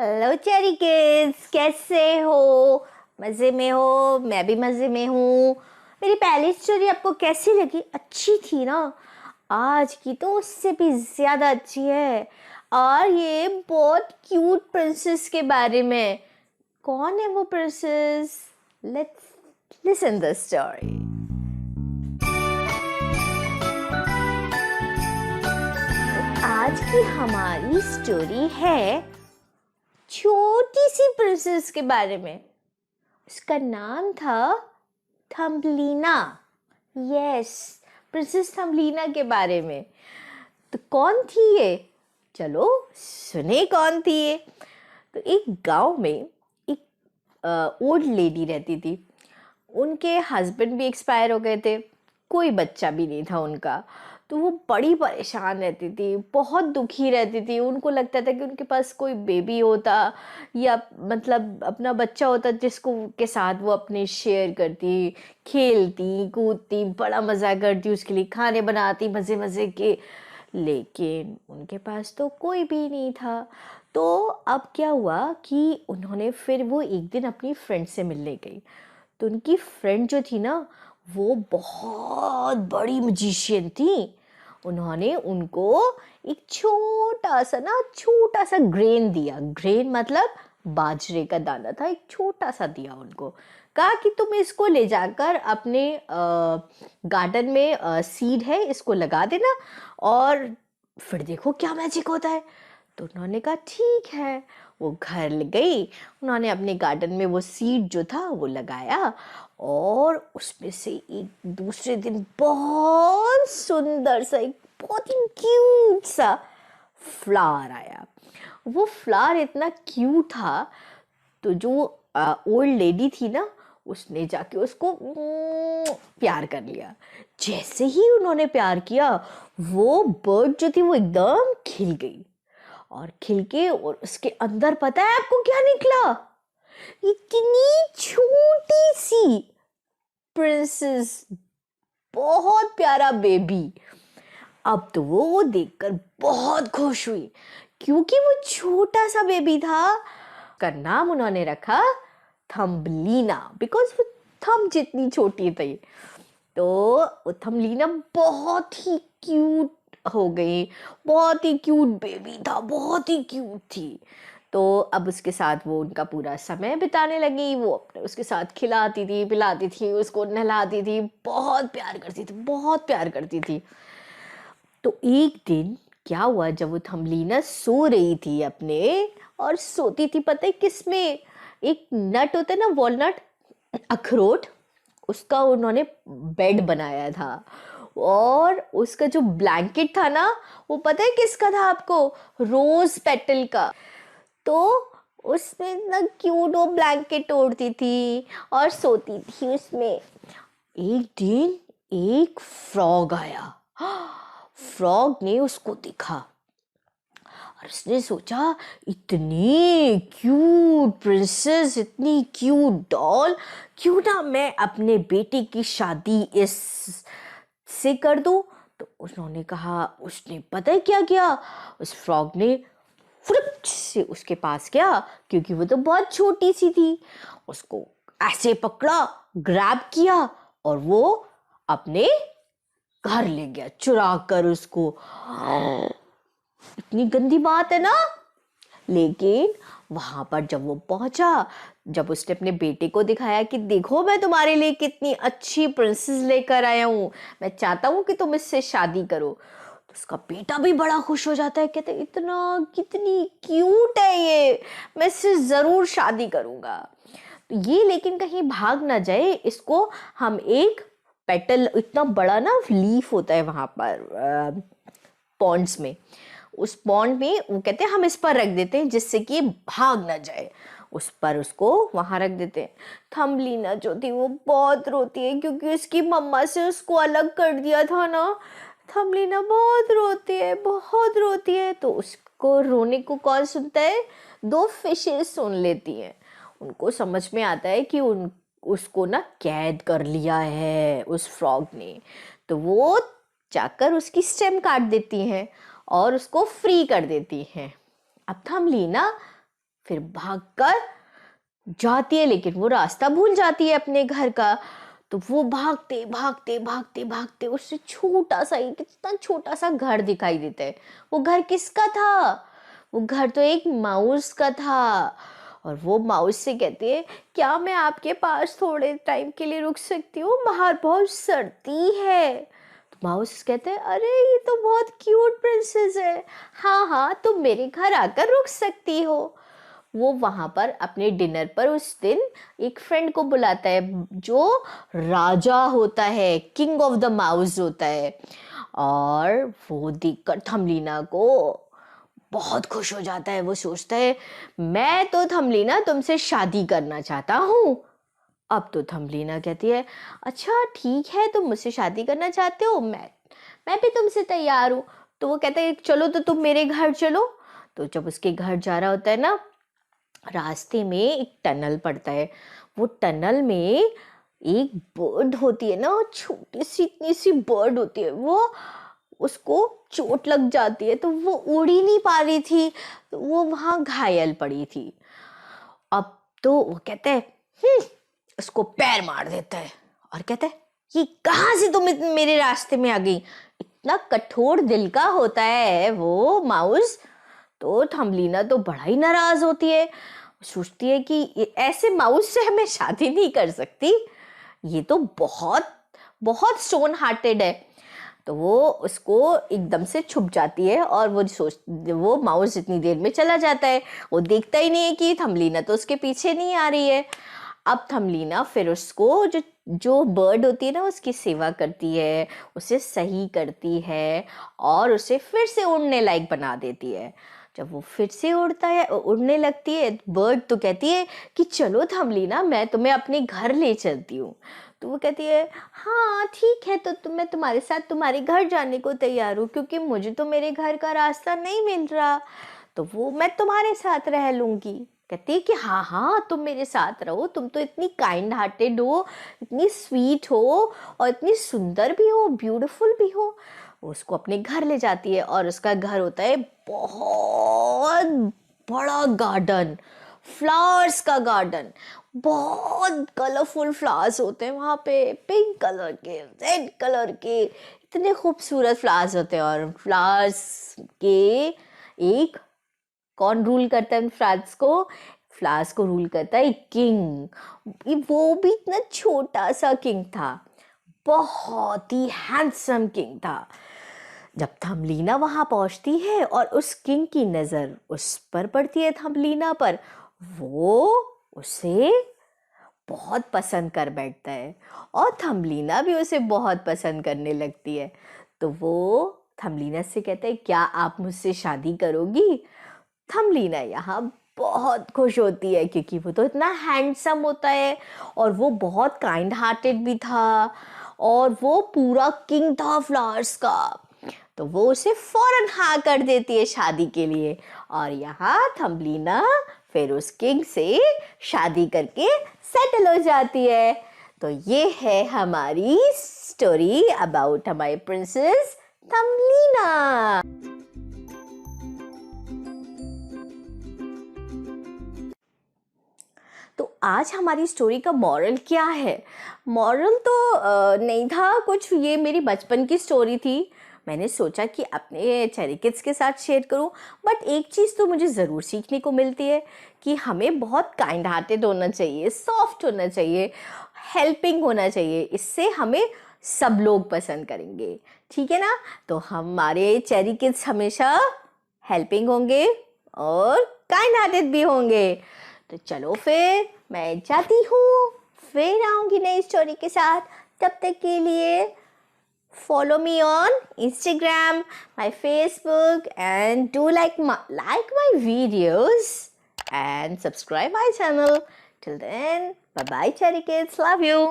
Hello cherry kids, कैसे हो? मज़े में हो? मैं भी मज़े में हूँ। मेरी पहली स्टोरी आपको कैसी लगी? अच्छी थी ना? आज की तो उससे भी ज़्यादा अच्छी है। और ये बहुत क्यूट प्रिंसेस के बारे में। कौन है वो princess? Let's listen the story. आज की हमारी स्टोरी है छोटी सी प्रिंसेस के बारे में। उसका नाम था थम्बलीना। यस, प्रिंसेस थम्बलीना के बारे में। तो कौन थी ये? चलो सुने कौन थी ये। तो एक गांव में एक ओल्ड लेडी रहती थी। उनके हस्बैंड भी एक्सपायर हो गए थे, कोई बच्चा भी नहीं था उनका। तो वो बड़ी परेशान रहती थी, बहुत दुखी रहती थी। उनको लगता था कि उनके पास कोई बेबी होता या मतलब अपना बच्चा होता जिसको के साथ वो अपने शेयर करती, खेलती कूदती, बड़ा मज़ा करती, उसके लिए खाने बनाती मज़े मज़े के। लेकिन उनके पास तो कोई भी नहीं था। तो अब क्या हुआ कि उन्होंने फिर वो एक दिन अपनी फ्रेंड से मिलने गई। तो उनकी फ्रेंड जो थी ना, वो बहुत बड़ी मजिशियन थी। उन्होंने उनको एक छोटा सा ग्रेन दिया। ग्रेन मतलब बाजरे का दाना था, एक छोटा सा दिया उनको। कहा कि तुम इसको ले जाकर अपने गार्डन में सीड है, इसको लगा देना और फिर देखो क्या मैजिक होता है। तो उन्होंने कहा ठीक है। वो घर गई, उन्होंने अपने गार्डन में वो सीड जो था वो लगाया और उसमें से एक दूसरे दिन बहुत सुंदर सा, एक बहुत ही क्यूट सा फ्लावर आया। वो फ्लावर इतना क्यूट था, तो जो ओल्ड लेडी थी ना, उसने जाके उसको प्यार कर लिया। जैसे ही उन्होंने प्यार किया, वो बर्ड जो थी वो एकदम खिल गई। और खिल के और उसके अंदर पता है आपको क्या निकला? इतनी छोटी सी प्रिंसेस, बहुत प्यारा बेबी। अब तो वो देखकर बहुत खुश हुई, क्योंकि वो छोटा सा बेबी था। का नाम उन्होंने रखा थम्बलीना, बिकॉज वो थम जितनी छोटी थी। तो वो थम्बलीना बहुत ही क्यूट हो गई। बहुत ही क्यूट बेबी था, बहुत ही क्यूट थी। तो अब उसके साथ वो उनका पूरा समय बिताने लगी। वो अपने उसके साथ खिलाती थी, पिलाती थी, उसको नहलाती थी, बहुत प्यार करती थी, बहुत प्यार करती थी। तो एक दिन क्या हुआ, जब वो थम्बलीना सो रही थी अपने, और सोती थी पता है किसमें? एक नट होता है ना, वॉलनट, अखरोट, उसका उन्होंने बेड बनाया था। और उसका जो ब्लैंकेट था ना, वो पता है किसका था आपको? रोज पेटल का। तो उसमें इतना क्यूट वो ब्लैंकेट ओढ़ती थी और सोती थी उसमें। एक दिन एक फ्रॉग आया। फ्रॉग ने उसको देखा और उसने सोचा, इतनी क्यूट प्रिंसेस, इतनी क्यूट डॉल, क्यों ना मैं अपने बेटे की शादी इस से कर दूं। तो उन्होंने कहा, उसने पता है क्या किया? उस फ्रॉग ने फुट से उसके पास गया, क्योंकि वो तो बहुत छोटी सी थी। उसको ऐसे पकड़ा, ग्रैब किया और वो अपने घर ले गया चुरा कर उसको। इतनी गंदी बात है ना। लेकिन वहां पर जब वो पहुंचा, जब उसने अपने बेटे को दिखाया कि देखो मैं तुम्हारे लिए कितनी अच्छी प्रिंसेस लेकर आया हूं, मैं चाहता हूं कि तुम इससे शादी करो, तो उसका बेटा भी बड़ा खुश हो जाता है। कहते इतना, कितनी क्यूट है ये, मैं इससे जरूर शादी करूंगा। तो ये लेकिन कहीं भाग ना जाए, इसको हम एक पेटल, इतना बड़ा ना लीफ होता है वहां पर पॉन्ड्स में, उस पॉन्ड में वो कहते हैं हम इस पर रख देते हैं जिससे कि ये भाग ना जाए। उस पर उसको वहां रख देते हैं। थम्बलीना जो थी वो बहुत रोती है, क्योंकि उसकी मम्मा से उसको अलग कर दिया था ना। थम्बलीना बहुत रोती है, बहुत रोती है। तो उसको रोने को कौन सुनता है? दो फिशेस सुन लेती हैं। उनको समझ में आता है कि उन उसको ना कैद कर लिया है उस फ्रॉग ने। तो वो जाकर उसकी स्टेम काट देती हैं और उसको फ्री कर देती हैं। अब थम्बलीना फिर भागकर जाती है, लेकिन वो रास्ता भूल जाती है अपने घर का। तो वो भागते भागते भागते भागते उससे छोटा सा, एक इतना छोटा सा घर दिखाई देता है। वो घर किसका था? वो घर तो एक माउस का था। और वो माउस से कहती है, क्या मैं आपके पास थोड़े टाइम के लिए रुक सकती हूँ? बाहर बहुत सर्दी है। तो माउस कहते हैं, अरे ये तो बहुत क्यूट प्रिंसेस है, हाँ हाँ तुम मेरे घर आकर रुक सकती हो। वो वहां पर अपने डिनर पर उस दिन एक फ्रेंड को बुलाता है जो राजा होता है, किंग ऑफ द माउस होता है। और वो देखकर थमलीना को बहुत खुश हो जाता है। वो सोचता है, मैं तो थमलीना तुमसे शादी करना चाहता हूँ। अब तो थमलीना कहती है, अच्छा ठीक है, तुम मुझसे शादी करना चाहते हो, मैं भी तुमसे तैयार हूँ। तो वो कहता है, चलो तो तुम मेरे घर चलो। तो जब उसके घर जा रहा होता है ना, रास्ते में एक टनल पड़ता है। वो टनल में एक बर्ड होती है ना, छोटी सी इतनी सी बर्ड होती है, वो उसको चोट लग जाती है, तो वो उड़ ही नहीं पा रही थी, तो वो वहां घायल पड़ी थी। अब तो वो कहते हैं, उसको पैर मार देता है और कहता है, ये कहाँ से तुम मेरे रास्ते में आ गई? इतना कठोर दिल का होता है वो माउस। तो थमलीना तो बड़ा ही नाराज होती है, सोचती है कि ऐसे माउस से हमें शादी नहीं कर सकती, ये तो बहुत बहुत स्टोन हार्टेड है। तो वो उसको एकदम से छुप जाती है और वो माउस इतनी देर में चला जाता है। वो देखता ही नहीं है कि थमलीना तो उसके पीछे नहीं आ रही है। अब थमलीना फिर उसको जो जो बर्ड होती है ना, उसकी सेवा करती है, उसे सही करती है और उसे फिर से उड़ने लायक बना देती है। जब वो फिर से उड़ने लगती है, बर्ड तो कहती है कि चलो थमलीना, मैं तुम्हें अपने घर ले चलती हूँ। तो वो कहती है, हाँ ठीक है, तो मैं तुम्हारे साथ तुम्हारे घर जाने को तैयार हूँ, क्योंकि मुझे तो मेरे घर का रास्ता नहीं मिल रहा, तो वो मैं तुम्हारे साथ रह लूँगी। कहती है कि हाँ हाँ तुम मेरे साथ रहो, तुम तो इतनी काइंड हार्टेड हो, इतनी स्वीट हो और इतनी सुंदर भी हो, ब्यूटीफुल भी हो। वो उसको अपने घर ले जाती है और उसका घर होता है बहुत बड़ा गार्डन, फ्लावर्स का गार्डन। बहुत कलरफुल फ्लावर्स होते हैं वहाँ पे, पिंक कलर के, रेड कलर के, इतने खूबसूरत फ्लावर्स होते हैं। और फ्लावर्स के एक कौन रूल करता है फ्लावर्स को रूल करता है किंग। वो भी इतना छोटा सा किंग था, बहुत ही हैंडसम किंग था। जब थमलीना वहां पहुंचती है और उस किंग की नजर उस पर पड़ती है, थमलीना पर, वो उसे बहुत पसंद कर बैठता है और थमलीना भी उसे बहुत पसंद करने लगती है। तो वो थमलीना से कहता है, क्या आप मुझसे शादी करोगी? थमलीना यहाँ बहुत खुश होती है, क्योंकि वो तो इतना हैंडसम होता है और वो बहुत काइंड हार्टेड भी था और वो पूरा किंग था फ्लावर्स का। तो वो उसे फौरन हाँ कर देती है शादी के लिए। और यहाँ थमलीना फिर उस किंग से शादी करके सेटल हो जाती है। तो ये है हमारी स्टोरी अबाउट हमारी प्रिंसेस थमलीना। तो आज हमारी स्टोरी का मॉरल क्या है? मॉरल तो नहीं था कुछ, ये मेरी बचपन की स्टोरी थी, मैंने सोचा कि अपने चेरी किड्स के साथ शेयर करूं। बट एक चीज़ तो मुझे ज़रूर सीखने को मिलती है कि हमें बहुत काइंड हार्टेड होना चाहिए, सॉफ्ट होना चाहिए, हेल्पिंग होना चाहिए, इससे हमें सब लोग पसंद करेंगे। ठीक है ना? तो हमारे चेरी किड्स हमेशा हेल्पिंग होंगे और काइंड हार्टेड भी होंगे। तो चलो फिर मैं जाती हूँ, फिर आऊँगी नई स्टोरी के साथ। तब तक के लिए follow me on Instagram, my Facebook, and do like my videos and subscribe my channel. Till then, bye bye, Cherry Kids. Love you.